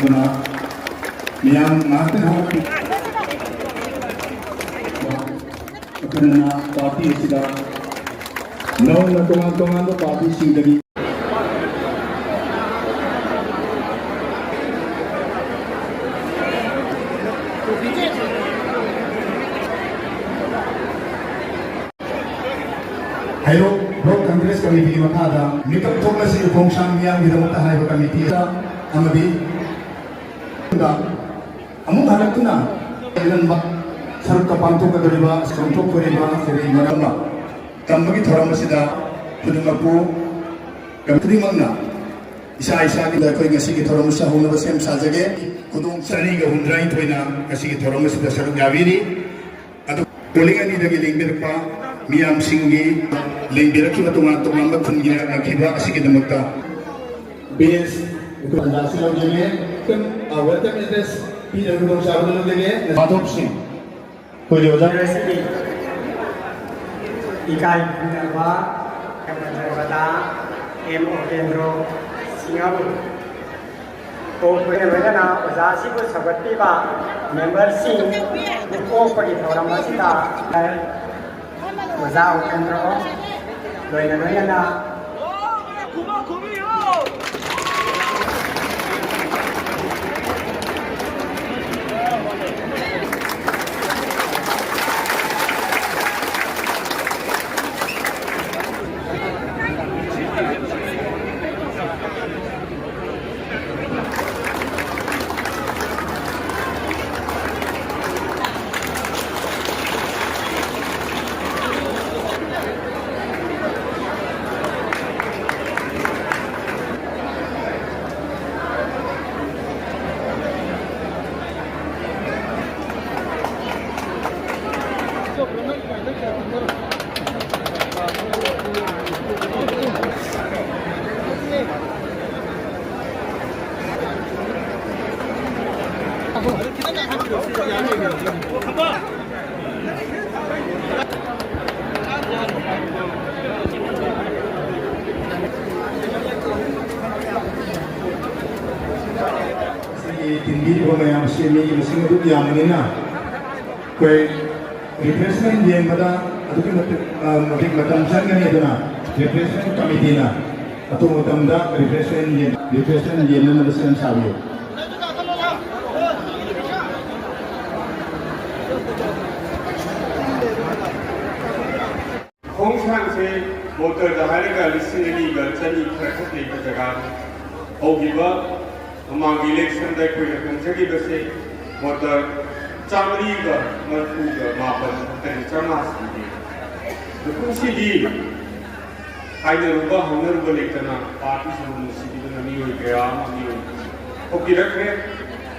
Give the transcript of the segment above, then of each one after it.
Aduna Miyam Martin Happy Karena parti sudah teman-teman parti sendiri. Hello, Block Congress Committee makada. Mikap thong si Kong Sang yang tidak mutahay ko committee sa amadi. Amu halak tu na. Ilan mak saruk kapanto ka dariba, saruk ko riba, seri marama. Tambagi thoram sida pudungapu kamtri mangna. Isa-isa kita koi ngasi ki thoram sa huna basem sajage kudung sani ga hundrai thoina ngasi ki thoram sida saruk yaviri. Atu polingani dagi lingbir pa Miyam Singhi Lingbira ki tungan khungira akiba asigidamata base ukandasi lawjenge kan welcome address pi jagudong sabudong lenge Madhop Singh koi hoja ikai bunda kepada M O Kendro Singapura ko pene wajana uzasi ko sabatti ba member Singh ko pagi thoram masita Mazao Kendro, Loina tinggi ko mayam sini masing itu yang ini na koi refreshment yang mana atau kita matam sangat ni itu na refreshment committee na atau matam dah refreshment yang mana sekian sahaja. Kongsang se motor dah hari kali sini bercani kerja di kerja Ogiba among election that we have considered the same motor Chamriga Marfuga Mapan and Chamasi. The Kusidi Haidaruba Honorable Electana parties in the city of New Gayam, New Okirakre,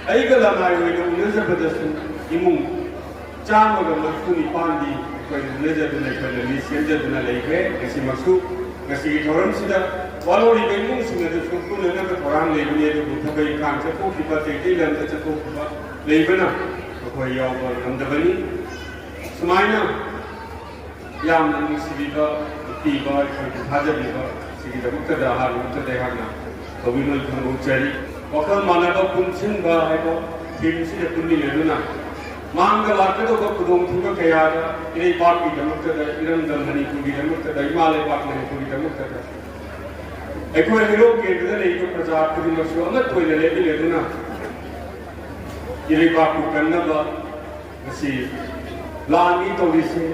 Aigalama, Elizabeth Imu Chamaga Marfuni Pandi, when Elizabeth and Alicia and Aleke, Nasimasu, Nasi Toram Sida. Walau di Bengkulu sini ada cukup nenek orang lebih ada butuh bayi kan cukup kita tinggi dan cukup lebih na, apa yang orang bani, semuanya yang mesti tiba hajar tiba, sehingga kita dah hari kita dah na, kami mungkin mencari, bahkan mana pun kuncin bah, apa tim sih pun ni lepas na, mangga lagi tu kau kudung tiba kaya ini part kita mungkin ada, iran dan bani kita mungkin ada, Himalaya part mana kita mungkin ada. Aku hero ke itu ni itu perjalanan kiri masuk, amat tu ini lebih tu na. Jadi baku kena bah, mesti lani tu disi,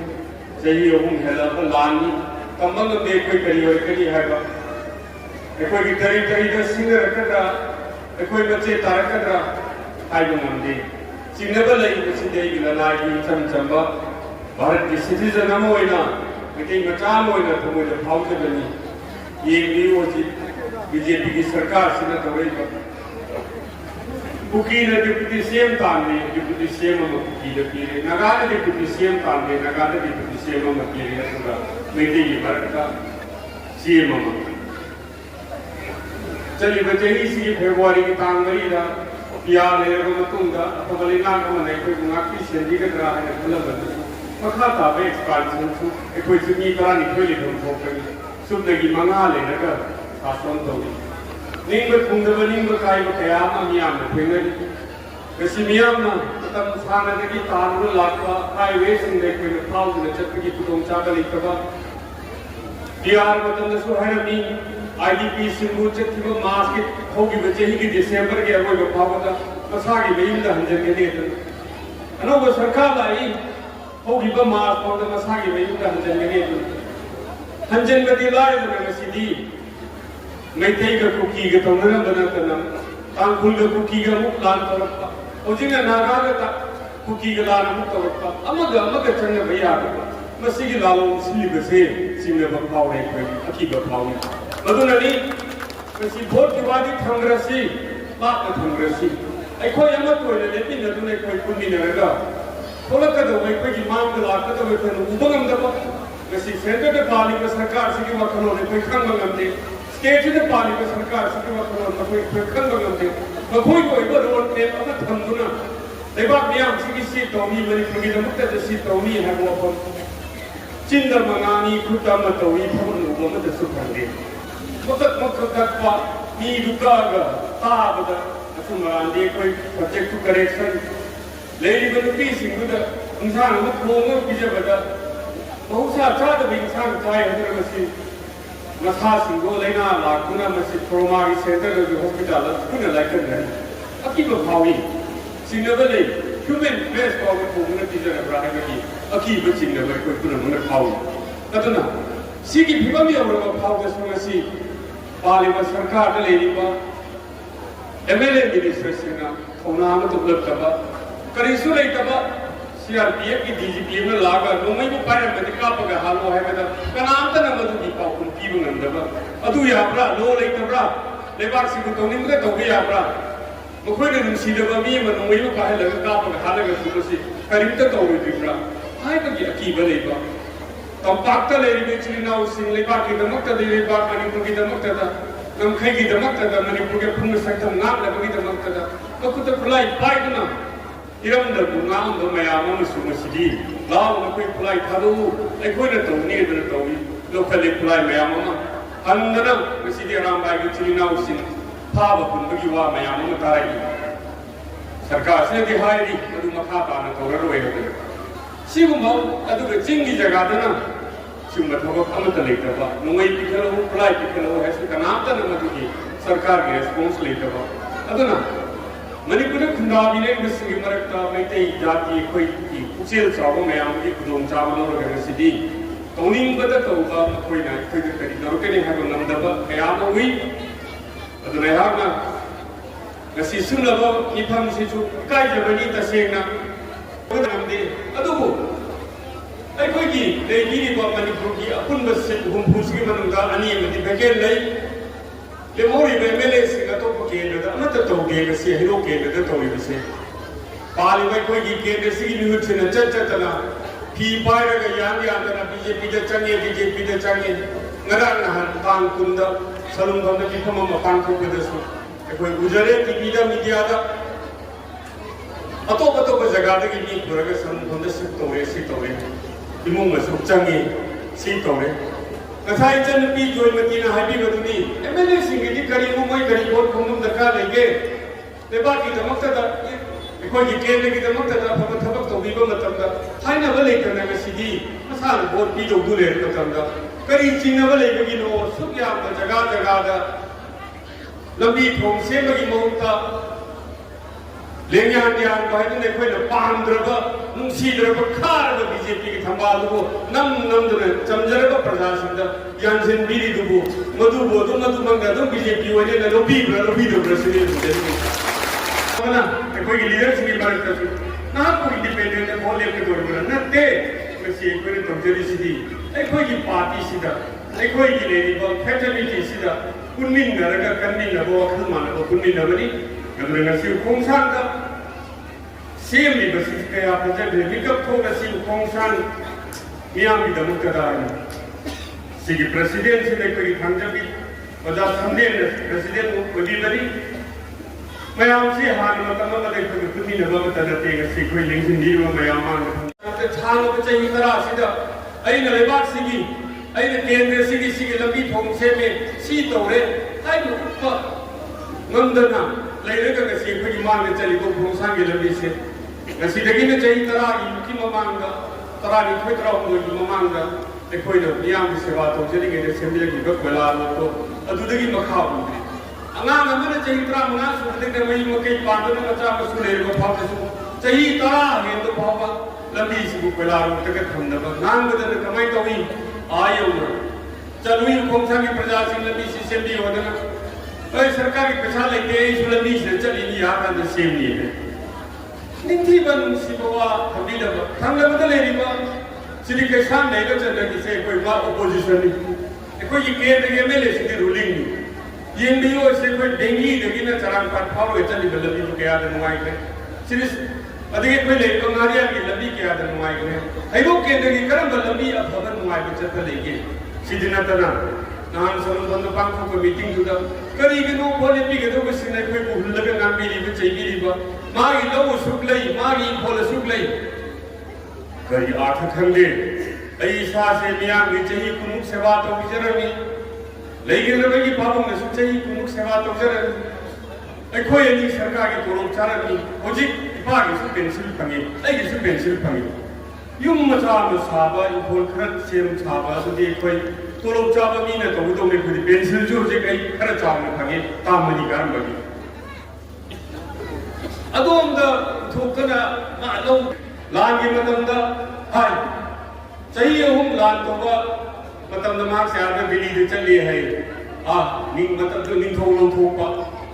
jadi orang helat lani, kamal tu dekoi kari hai bah. Aku kita teri tu singa kerja, aku macam tarik kerja, hai tu mandi. Singa balai mesti dia gila lagi macam bah. Bharat di citizen nama ina, mungkin macam ina tu mungkin bau tu bani. ये भी वो BJP की सरकार से ना तो वही बात कुकी ने डिप्टी सीएम ताने डिप्टी सीएम में कुकी ने पीरे नगाने डिप्टी सीएम ताने नगाने डिप्टी सीएम में पीरे ना पूरा मीटिंग ये बात का सीएम में चलिए बच्चे ही सी फेब्रुआरी की तांगरी दा यार ले रहा हूँ तुम दा तो बड़ी ना को मैंने कोई मुनाफी शेंडी का रहा है मतलब बंद मखा ताबे एक्सपांशन सु कोई सुनी करा निकले लिखूं तो सुबह की मंगा ले ना कर आसान तो ꯅꯤꯡꯕ ꯊꯨꯡꯗꯕ ꯅꯤꯡꯕ ꯀꯥꯏꯕ ꯀꯌꯥ ꯑꯃ ꯃꯤꯌꯥꯝꯅ ꯊꯦꯡꯅꯔꯤ ꯉꯁꯤ ꯃꯤꯌꯥꯝꯅ ꯃꯇꯝ ꯁꯥꯡꯅꯗꯒꯤ ꯇꯥꯗꯨꯅ ꯂꯥꯛꯄ ꯍꯥꯏꯋꯦꯁꯤꯡꯗ ꯑꯩꯈꯣꯏꯅ ꯐꯥꯎꯗꯨꯅ ꯆꯠꯄꯒꯤ ꯈꯨꯗꯣꯡꯆꯥꯕ ꯂꯩꯇꯕ ꯕꯤꯍꯥꯔ ꯃꯇꯝꯗꯁꯨ ꯍꯥꯏꯔꯝꯃꯤ IDPꯁꯤꯡꯕꯨ ꯆꯠꯈꯤꯕ ꯃꯥꯔꯆꯀꯤ ꯍꯧꯈꯤꯕ ꯆꯍꯤꯒꯤ ꯗꯤꯁꯦꯝꯕꯔꯒꯤ ꯑꯔꯣꯏꯕ ꯐꯥꯎꯕꯗ ꯃꯁꯥꯒꯤ ꯃꯌꯨꯝꯗ ꯍꯟꯖꯟꯒꯅꯤ ꯑꯗꯨꯅ ꯑꯅꯧꯕ ꯁꯔꯀꯥꯔ ꯂꯥꯛꯏ ꯍꯧꯈꯤꯕ ꯃꯥꯔꯆ ꯐꯥꯎꯗ ꯃꯁꯥꯒꯤ ꯃꯌꯨꯝꯗ ꯍꯟꯖꯟꯒꯅꯤ ꯑꯗꯨꯅ ꯍꯟꯖꯟꯕꯗꯤ ꯂꯥꯏꯔꯗꯅ ꯉꯁꯤꯗꯤ ꯃꯩꯇꯩꯒ ꯀꯨꯀꯤꯒ ꯇꯧꯅꯔꯝꯕ ꯅꯠꯇꯅ ꯇꯥꯡꯈꯨꯜꯒ ꯀꯨꯀꯤꯒ ꯑꯃꯨꯛ ꯂꯥꯟ ꯇꯧꯔꯛꯄ ꯍꯧꯖꯤꯛꯅ ꯅꯥꯒꯥꯒ ꯀꯨꯀꯤꯒ ꯂꯥꯟ ꯑꯃꯨꯛ ꯇꯧꯔꯛꯄ ꯑꯃꯒ ꯆꯪꯅꯕ ꯌꯥꯗꯕ ꯃꯁꯤꯒꯤ ꯂꯥꯂꯣꯡ ꯁꯤꯜꯂꯤꯕꯁꯦ ꯆꯤꯡꯅꯕ ꯐꯥꯎꯔꯦ ꯑꯩꯈꯣꯏ ꯑꯀꯤꯕ ꯐꯥꯎꯏ ꯃꯗꯨꯅꯅꯤ ꯃꯁꯤ ꯚꯣꯠꯀꯤ ꯋꯥꯗꯤ ꯊꯝꯈ꯭ꯔꯁꯤ ꯂꯥꯞꯅ ꯊꯝꯈ꯭ꯔꯁꯤ ꯑꯩꯈꯣꯏ ꯑꯃꯠꯇ ꯑꯣꯏꯅ ꯂꯦꯞꯃꯤꯟꯅꯗꯨꯅ ꯑꯩꯈꯣꯏ ꯄꯨꯟꯃꯤꯟꯅꯔꯒ ꯊꯣꯛꯂꯛꯀꯗꯕ ꯑꯩꯈꯣꯏꯒꯤ ꯃꯥꯡꯗ ꯂꯥꯛꯀꯗꯕ ꯑꯩꯈꯣꯏꯅ ꯎꯕ ꯉꯝꯗꯕ ꯉꯁꯤ ꯁꯦꯟꯇꯔꯗ ꯄꯥꯜꯂꯤꯕ ꯁꯔꯀꯥꯔꯁꯤꯒꯤ ꯋꯥꯈꯜꯂꯣꯟ ꯑꯩꯈꯣꯏ ꯈꯪꯕ ꯉꯝꯗꯦ ꯁ꯭ꯇꯦꯠꯁꯤꯗ ꯄꯥꯜꯂꯤꯕ ꯁꯔꯀꯥꯔꯁꯤꯒꯤ ꯋꯥꯈꯜꯂꯣꯟ ꯑꯩꯈꯣꯏ ꯈꯪꯕ ꯉꯝꯗꯦ ꯃꯈꯣꯏꯒꯤ ꯑꯣꯏꯕ ꯔꯣꯜ ꯃꯦꯞ ꯑꯃ ꯊꯝꯗꯨꯅ ꯂꯩꯕꯥꯛ ꯃꯤꯌꯥꯝꯁꯤꯒꯤ ꯁꯤ ꯇꯧꯅꯤ ꯃꯅꯤꯄꯨꯔꯒꯤꯗꯃꯛꯇꯗ ꯁꯤ ꯇꯧꯅꯤ ꯍꯥꯏꯕ ꯋꯥꯐꯝ ꯆꯤꯟꯗ ꯃꯉꯥꯅꯤ ꯈꯨꯠꯇ ꯑꯃ ꯇꯧꯏ ꯊꯕꯛ ꯎꯕ ꯑꯃꯗꯁꯨ ꯐꯪꯗꯦ ꯃꯈꯛ ꯀꯛꯄ ꯃꯤꯗꯨ ꯀꯛꯑꯒ ꯇꯥꯕꯗ ꯑꯆꯨꯝ ꯑꯔꯥꯟꯗꯤ ꯑꯩꯈꯣꯏ ꯁꯕꯖꯦꯛ ꯇꯨ ꯀꯔꯦꯛꯁꯟ ꯂꯩꯔꯤꯕ ꯅꯨꯄꯤꯁꯤꯡꯗꯨꯗ ꯏꯟꯁꯥꯡ ꯑꯃ ꯊꯣꯡꯉꯒ ꯄꯤꯖꯕꯗ ꯃꯍꯧꯁꯥ ꯆꯥꯗꯕ ꯏꯟꯁꯥꯡ ꯆꯥꯏ ꯍꯥꯏꯗꯨꯅ ꯃꯁꯤ ꯃꯁꯥꯁꯤꯡꯗꯣ ꯂꯩꯅꯥ ꯂꯥꯛꯇꯨꯅ ꯃꯁꯤ ꯇ꯭ꯔꯣꯃꯥꯒꯤ ꯁꯦꯟꯇꯔꯗꯁꯨ ꯍꯣꯁꯄꯤꯇꯥꯜꯗ ꯄꯨꯟꯅ ꯂꯥꯏꯀꯠꯅꯔꯤ ꯑꯀꯤꯕ ꯐꯥꯎꯏ ꯆꯤꯡꯅꯕ ꯂꯩ ꯍ꯭ꯌꯨꯃꯦꯟ ꯐ꯭ꯂꯦꯁ ꯐꯥꯎꯕ ꯊꯣꯡꯗꯨꯅ ꯄꯤꯖꯔꯕ꯭ꯔꯥ ꯍꯥꯏꯕꯒꯤ ꯑꯀꯤꯕ ꯆꯤꯡꯅꯕ ꯑꯩꯈꯣꯏ ꯄꯨꯝꯅꯃꯛꯅ ꯐꯥꯎꯏ ꯑꯗꯨꯅ ꯁꯤꯒꯤ ꯐꯤꯕꯝ ꯌꯧꯔꯕ ꯐꯥꯎꯕꯁꯨ ꯉꯁꯤ ꯄꯥꯜꯂꯤꯕ ꯁꯔꯀꯥꯔꯗ ꯂꯩꯔꯤꯕ MLA ꯃꯤꯅꯤꯁꯇꯔꯁꯤꯡꯅ ꯊꯧꯅꯥ ꯑꯃꯠꯇ ꯎꯠꯂꯛꯇꯕ ꯀꯔꯤꯁꯨ ꯂꯩꯇꯕ CRPFꯀꯤ DGP ꯑꯃ ꯂꯥꯛꯑꯒ ꯅꯣꯡꯃꯩꯕꯨ ꯄꯥꯏꯔꯝꯕꯗꯤ ꯀꯥꯞꯄꯒ ꯍꯥꯜꯂꯣ ꯍꯥꯏꯕꯗ ꯀꯅꯥꯝꯇꯅ ꯃꯗꯨꯒꯤ ꯄꯥꯎꯈꯨꯝ ꯄꯤꯕ ꯉꯝꯗꯕ ꯑꯗꯨ ꯌꯥꯕ꯭ꯔꯥ ꯂꯣ ꯂꯩꯇꯕ꯭ꯔꯥ ꯂꯩꯕꯥꯛꯁꯤꯡꯕꯨ ꯇꯧꯅꯤꯡꯕꯗ ꯇꯧꯕ ꯌꯥꯕ꯭ꯔꯥ ꯃꯈꯣꯏꯅ ꯅꯨꯡꯁꯤꯗꯕ ꯃꯤ ꯑꯃ ꯅꯣꯡꯃꯩꯕꯨ ꯄꯥꯏꯍꯜꯂꯒ ꯀꯥꯞꯄꯒ ꯍꯥꯜꯂꯒꯁꯨ ꯃꯁꯤ ꯀꯔꯤꯝꯇ ꯇꯧꯔꯣꯏꯗ꯭ꯔꯤꯕ꯭ꯔꯥ ꯍꯥꯏꯕꯒꯤ ꯑꯀꯤꯕ ꯂꯩꯕ ꯇꯝꯄꯥꯛꯇ ꯂꯩꯔꯤꯕ ꯏꯆꯤꯜ ꯏꯅꯥꯎꯁꯤꯡ ꯂꯩꯕꯥꯛꯀꯤꯗꯃꯛꯇꯗ ꯂꯩꯕꯥꯛ ꯃꯅꯤꯄꯨꯔꯒꯤꯗꯃꯛꯇꯗ ꯉꯝꯈꯩꯒꯤꯗꯃꯛꯇꯗ ꯃꯅꯤꯄꯨꯔꯒꯤ ꯑꯄꯨꯟꯕ ꯁꯛꯇꯝ ꯉꯥꯛꯅꯕꯒꯤꯗꯃꯛꯇꯗ ꯃꯈꯨꯠꯇ ꯈꯨꯠꯂꯥꯏ ꯄꯥꯏꯗꯨꯅ ꯏꯔꯝꯗꯕꯨ ꯉꯥꯡꯕ ꯃꯌꯥꯝ ꯑꯃꯁꯨ ꯉꯁꯤꯗꯤ ꯂꯥꯎ ꯑꯩꯈꯣꯏ ꯈꯨꯠꯂꯥꯏ ꯊꯥꯗꯣꯛꯎ ꯑꯩꯈꯣꯏꯅ ꯇꯧꯅꯤ ꯑꯗꯨꯅ ꯇꯧꯏ ꯂꯧꯈꯠꯂꯤ ꯈꯨꯠꯂꯥꯏ ꯃꯌꯥꯝ ꯑꯃ ꯍꯟꯗꯅ ꯉꯁꯤꯗꯤ ꯑꯔꯥꯝꯕꯥꯏꯒꯤ ꯏꯆꯤꯜ ꯏꯅꯥꯎꯁꯤꯡ ꯐꯥꯕ ꯄꯨꯟꯕꯒꯤ ꯋꯥ ꯃꯌꯥꯝ ꯑꯃ ꯇꯥꯔꯛꯏ ꯁꯔꯀꯥꯔꯁꯤꯅꯗꯤ ꯍꯥꯏꯔꯤ ꯃꯗꯨ ꯃꯈꯥ ꯇꯥꯅ ꯇꯧꯔꯔꯣꯏ ꯍꯥꯏꯕꯗ सिगुम्बा अदुगे चिंगी जगादना सिगुम्बा थबक अमत लेतबा नोंगै पिखलौ फ्लाइ पिखलौ हैसु कनातन मदुगी सरकार की रेस्पॉन्स लेतबा अदुना मणिपुर खुंदाबिने मसिगी मरक्ता मैतै जाति खोइ की पुचेल चाव मयाम की खुदोम चाव लौरगा गसिदी तौनिंगबदा तौबा खोइना खोइद करि दरकने हाबो नमदबा कयाम hui अदुना याना गसि सुलबो इफम सिसु काय जबनी तसेना नमदे अदुबो ꯑꯩꯈꯣꯏꯒꯤ ꯂꯩꯕꯤꯔꯤꯕ ꯃꯅꯤꯄꯨꯔꯒꯤ ꯑꯄꯨꯟꯕ ꯁꯤꯠ ꯍꯨꯝꯐꯨꯁꯤꯒꯤ ꯃꯅꯨꯡꯗ ꯑꯅꯤ ꯑꯃꯗꯤ ꯚꯦꯀꯦꯟ ꯂꯩ ꯂꯦꯝꯍꯧꯔꯤꯕ MLAꯁꯤꯡ ꯑꯇꯣꯞꯄ ꯀꯦꯟꯗ꯭ꯔꯗ ꯑꯃꯠꯇ ꯇꯧꯗꯦ ꯉꯁꯤ ꯍꯩꯔꯣꯛ ꯀꯦꯟꯗ꯭ꯔꯗ ꯇꯧꯔꯤꯕꯁꯦ ꯄꯥꯜꯂꯤꯕ ꯑꯩꯈꯣꯏꯒꯤ ꯀꯦꯟꯗ꯭ꯔꯁꯤꯒꯤ ꯃꯤꯍꯨꯠꯁꯤꯅ ꯆꯠꯇꯅ ꯐꯤ ꯄꯥꯏꯔꯒ ꯌꯥꯟꯗꯅ BJPꯗ ꯆꯪꯉꯦ BJPꯗ ꯆꯪꯉꯦ ꯉꯔꯥꯡ ꯅꯍꯥꯟ ꯇꯥꯡ 10ꯗ ꯁꯂꯨꯡꯐꯝꯗ ꯃꯤꯐꯝ ꯑꯃ ꯄꯥꯡꯊꯣꯛꯄꯗꯁꯨ ꯑꯩꯈꯣꯏ ꯎꯖꯔꯦ ꯇꯤꯚꯤꯗ ꯃꯤꯗꯤꯌꯥꯗ ꯑꯇꯣꯞꯄ ꯖꯒꯥꯗꯒꯤ ꯃꯤ ꯄꯨꯔꯒ ꯁꯂꯨꯡꯐꯝꯗ ꯁꯤꯞ ꯇꯧꯔꯦ ꯁꯤ ꯇꯧꯔꯦ इमुंग मसुक चंगी सी तौरे नथाई चनपी जोयमतीना हाइबीबदुनी MLA सिंगदी करी मोय करी वोट खुंगम दरकार लेगे लेबाकी दमक्तदा एखोगी केंद्रगी दमक्तदा फब थबक तौबीबा मतमदा हाइनबा लेतना गसिदी मसाल वोट पी दौदु ले मतमदा करी चिंगबा लेबगी नो सुक याम जगह जगहदा लंबी थोंग सेमगी मौता लेंयान यान बाइदने खोइना पामद्रबा नुंसीद्रबा खारबा BJP की थंबालुबो नमदने चमजरबा प्रजासिंदा यानसिन बिरिदुबो मधुबो मधुमंगा BJP ओने न लोबीदुब्रा सिने मना एखोगी लीडरसिंग की बारकसु ना को इंडिपेंडेंट बोले के दोरबरा नते मसी एखोनी तमजरिसिदी एखोगी पार्टी सिदा एखोगी लेरिबा फैटलिटी सिदा कुनमिनरगा कनमिनबो वखल मानबो कुनमिनबनी गदरंगसी खोंसांदा सेमली बसी कया प्रोजेक्ट मिकअप थोगसी खोंसां मियामी दमुकदाई सिगी प्रेसिडेंट से कोई खंजबी वदा संदे प्रेसिडेंट ओदीबरी मयाम से हान मतम मदे कोई कुनी नबा तदते गसी कोई लिंगिन दीरो मयामान ते छानो बचई तरा सिदा अइना लेबाक सिगी अइना केंद्र सिगी लंबी थोंग से में सी तौरे हाइ उपा ngandana leiraga ngasi khoi mang ne chali ko khonsang ge lambi se ngasi dagi ne chai tara ki mamanga tara ni khoi tara ko ki mamanga e khoi no miyam ki sewa to jeli ge ne semya ki ba kwala lo to adu dagi makha bu angang amana chai tara manga su de mai mo ke pa do na cha ma su le ko pha su chai tara he to pha ba lambi si bu kwala lo ta ka tham na ba nang ba de kamai to wi ayo na chalui khonsang ki praja sing lambi si sembi ho na अरे सरकार की पैसा लेके इस से चली नहीं यहाँ का सेम नहीं है निंथी बन सिबवा हमनी दब थंग बदल ले रिबा सिरी के सामने का चल रही से कोई मा ओपोजिशन नहीं कोई ये केंद्र के एमएलए से रूलिंग नहीं ये भी हो से कोई डेंगी देगी ना चरांग पाट फाव के चली बल्लभी को क्या आदर नुमाई के सिरी अधिक कोई ले कंगारिया की लंबी क्या आदर नुमाई के है वो केंद्र की करम बल्लभी अब भवन नुमाई के चल लेके सिद्धना तना नान सोन बंद पांखो को मीटिंग जुदा करी के नो बोले पी के तो सिने कोई को हुल्लग नामी री बचे भी री बा मागी लो सुकलई मागी फोल सुकलई करी आठ खंगे ऐसा से मियां की चही कुमुक सेवा तो बिजरनी लेकिन रे की बाबू में सुचही कुमुक सेवा तो बिजरनी ए कोई नहीं सरकार की तोरो चारनी होजी बागी सु पेंसिल फंगे ए की सु पेंसिल फंगे युम मचा में साबा इफोल खरत सेम साबा सुदी कोई तोलो चाबा मीना तो वो तो मैं खुद पेंसिल जो जे कई खर चावने फंगे तामनी गार बगी अदोम दा थोकना मालो लान की मतलब दा हाय चाहिए हम लान तो वो मतलब दा मार्क्स यार में बिली दे चल है निंग मतलब जो निंग थोलो थोपा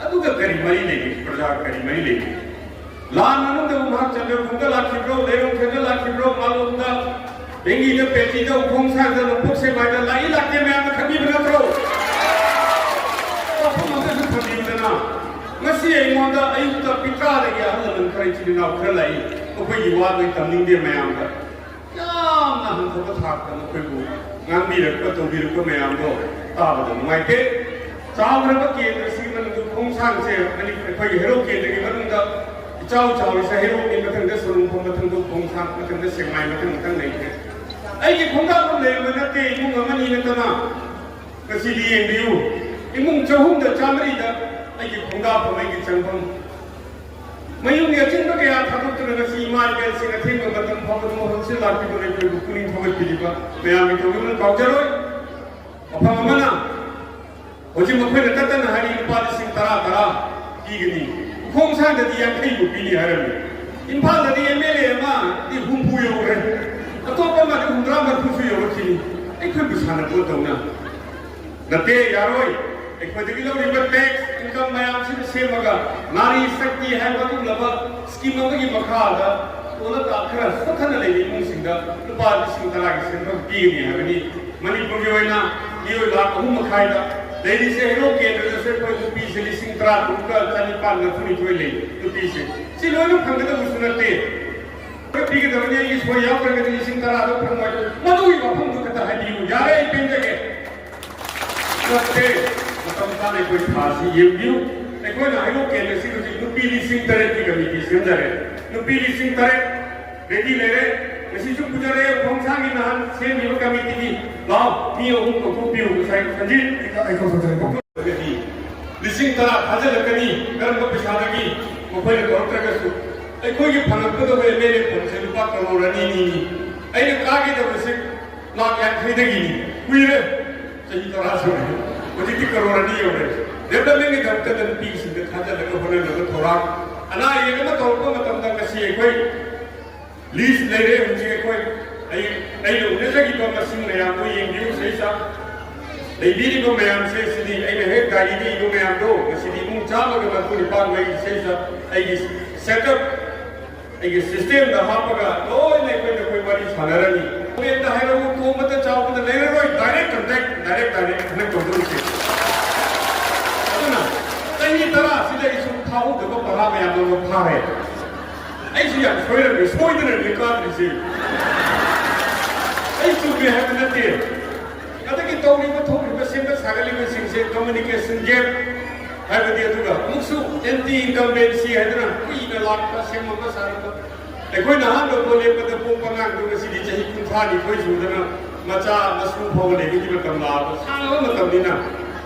अदु का करी मरी लेगी प्रजा करी मरी लेगी लान ननु दा मार्क्स चल रहे फुंगा लाख ब्रो ले रो खेल लाख ब्रो मालो दा बेंगी ने पेटी दा उखों सांग दा लोग से माइदा लाई लाके में आम खबी बना करो तो हम उसे खबी बना मसी ए मोंदा अयुता पिता ले गया हल मन करे चिना खर लाई तो कोई युवा में तमनिंग दे मैं आम दा याम ना हम तो था कर कोई को ngang bi rek ko to bi rek ko me am do ta ba do mai ke chaw ra ba ke de si man du khong sang se ani ko hero ke de man da chaw chaw se hero ni ma thang de sun khong ma thang du khong sang ma thang de sing mai ma thang nei ke ai ki khong ga ko le ma na te mu ga ma ni na ta na ka si di eng diu imung chahum da chamri da ai ki khong ga ko mai ki chang phang mayung ya chin ba ke ya thaduk tu na si mai ke si na thing ma tam phang mo hon se la ki ko ne ko ku ni thawai pi ba me am to mun ka ja roi apa ma na hoji mo phai na ta na hari pa sing tara tara ki gi ni khong sang da di ya khai bu pi ni har me imphal da di mla ma di hum pu yo re atop ma di hum dra ma thu su yo ki ni ai khoi bu sa na ko to na na te ya roi एक पद्धति लो river tax income में आपसे same होगा नारी शक्ति है वो तो लबा स्कीम में की मखादा तो ना आखिर सखन लेगी मुंसिंगा तो बाद सिंह तला की सिंह पी नहीं है बनी मणिपुर जो है ना ये लाख हम मखाइदा लेडी से हेरो के अंदर से कोई पी से सिंह तला उनका चली पाल न थोड़ी कोई ले तो पी से सिलो नो फंग तो सुनते तो पी के दबने इस को याद करके सिंह तला तो फंग मधु ही वफम तो कहता है दी यार ये पेन जगह तो मतलब ताने कोई फांसी ये व्यू एक कोई ना हेलो के लेसी तो नुपी लिसिंग तरह की कमिटी से अंदर है नुपी लिसिंग तरह रेडी ले रहे वैसी जो गुजरे खोंगसांगी ना से न्यू कमिटी की लाओ मियो उनको कॉपी हो साइड संजीत एक को सोचने को लिसिंग तरह हाजिर लगनी गर्म को पिछाड़गी वो कोई डॉक्टर का सु एक कोई ये फनक को तो मेरे फोन से रुपा करोड़ नहीं ऐ ने कागे तो वैसे लाख या खरीदेगी कोई रे सही तरह से मुझे करोड़ नहीं हो रहे जब तक मैं घर के दिन पीस में खाजा लगा होने लगा थोड़ा अना ये ना तो को मतलब तक किसी कोई लीज ले रहे मुझे कोई आई उन्हें से की तो मशीन में आप कोई इंग्लिश सही सा लेडी को मैं हमसे सीधी आई है गाड़ी दी को मैं आप दो सीधी मुंह चाल के बाद पूरी बात में सही सा आई सेटअप आई सिस्टम दा हापगा तो ने कोई बड़ी साधारण नहीं ये तो है वो को मत चाव मत ले रहे डायरेक्ट कनेक्ट कनेक्ट हो दो से ना तई तरह सीधे इस थाऊ दो परा में आप लोग पा है ऐसी यार सोई ने रिकॉर्ड से ऐसी भी है नते अत की तो नहीं तो भी बस से सागली में सिंह से कम्युनिकेशन गैप है बदिया तुगा मुसु एंटी इनकम्बेंसी है ना कोई ना लाख का से मत सारा कोई ना हम लोग बोले पद पो पंगांग तो किसी चाहिए कुंठा नहीं कोई सुधरना मचा मसरूम हो लेगी कि मतलब लाभ सारा मतलब नहीं ना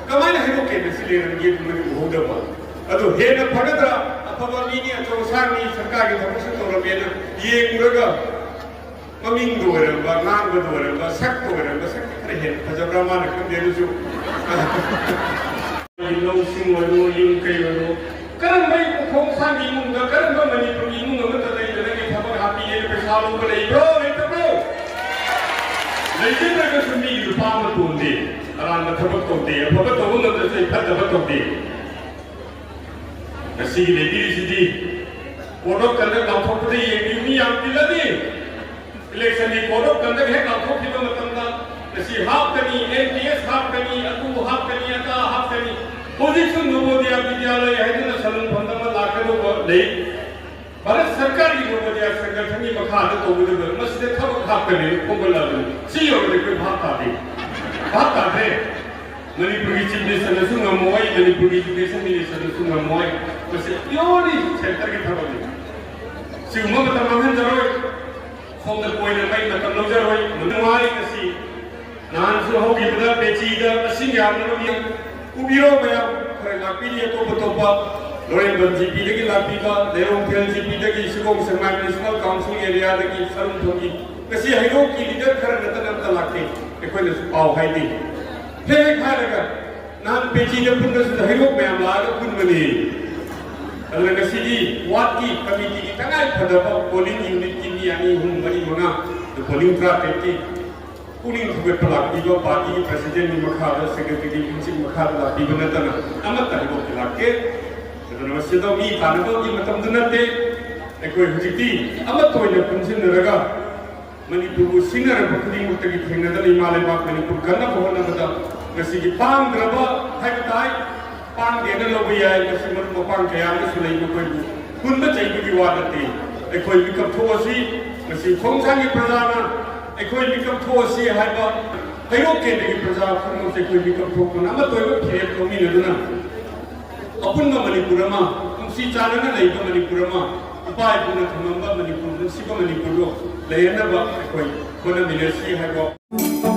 कमाने है वो के इसलिए ये तुम्हें बहुत दबा अदो हेन फगद्रा अफबा मीनी अचो सांगनी सरकार की थबक से तोरमेना ये कुरगा ममिंग दोरबा नांग दोरबा सक दोरबा सक खरे हेन फजब्रा मान खंदेरुजु लो सिंग वनो युं कई वनो करम भाई खोंग सांगी मुंग करम मणिपुर की मुंग मत दई दई थबक हापी ये पैसा लो बले ब्रो ब्रो लेकिन अगर सुनी रुपा मत होंदे अरान थबक तोदे अफबा तो न दसे फतबा तोदे नसी लेडी सिदी कोडो कंदे लाथोपदे येमी याम तिलदी इलेक्शन की कोडो कंदे हे लाथोपिबा मतमदा नसी हापकनी एनपीएस हापकनी अतु हापकनी अता हापकनी पोजीशन नवोदय विद्यालय हैदन सलन फंदमा लाकनो ले भारत सरकार की नवोदय संगठन की मखाद तोबुदे मसदे थबक हापकनी कोंगलादु सीओ दे कोई भात तादे मणिपुर की चीफ मिनिस्टर सुंगमोय मणिपुर की एजुकेशन मिनिस्टर सुंगमोय बसे प्योरली सेंटर की थबक सिगम मतम जरोय सोमद कोइना मै मतम लौजरोय मुनुवाई कसी नान सु होगी बदा बेचीदा असिंग यामनो भी उबिरो बया खरे लापीरी तो लोरेन जीपी दगी लापीबा लेरों फेल जीपी दगी सिगोम संगमाई नेशनल काउंसिल एरिया दगी सरुम थोगी कसी हाइरो की लीडर खरे नतन त लाके एकोइने पाव हाइदी हे खारगा नान बेची दे पुन से हाइरो मैम लाग पुन मनी अगर कसी वाट की कमिटी की तंगाई फदबा पोलिंग यूनिट की यानी हम मनी मंगा तो पोलिंग ट्रा पेटी पुलिंग खुबे पलाकीबा पार्टी की प्रेसिडेंट नि मखादा सेक्रेटरी की प्रिंसिपल मखादा लाकीबा नतना अमत तारिबो लाके तो मसिदो मी तानबो की मतम दुनते एकोइ हुजिती अमत तोइने पुनसिन रगा मणिपुर सिंगर बखरी मुतगी थेंगदल हिमालय बाग मणिपुर गन्ना भवन बदा गसी की पांग ग्रबा हाइबताई पांग देन लोबी आय गसी मर पांग कया नि सुलै कोइ कुन बचै की वादते एकोइ विकप थोसी गसी खोंगसांग की प्रजाना एकोइ विकप थोसी हाइबा हैरो केंद्र की प्रजा खरमो से कोइ विकप थोकना अमत तोइबो फेप थोमी नदुना अपुन मणिपुर मा तुमसी चालना लैबो मणिपुर मा उपाय पुनः थमंबा मणिपुर सिबा मणिपुर लो लेयनबा कोई कोना मिलेसी है वो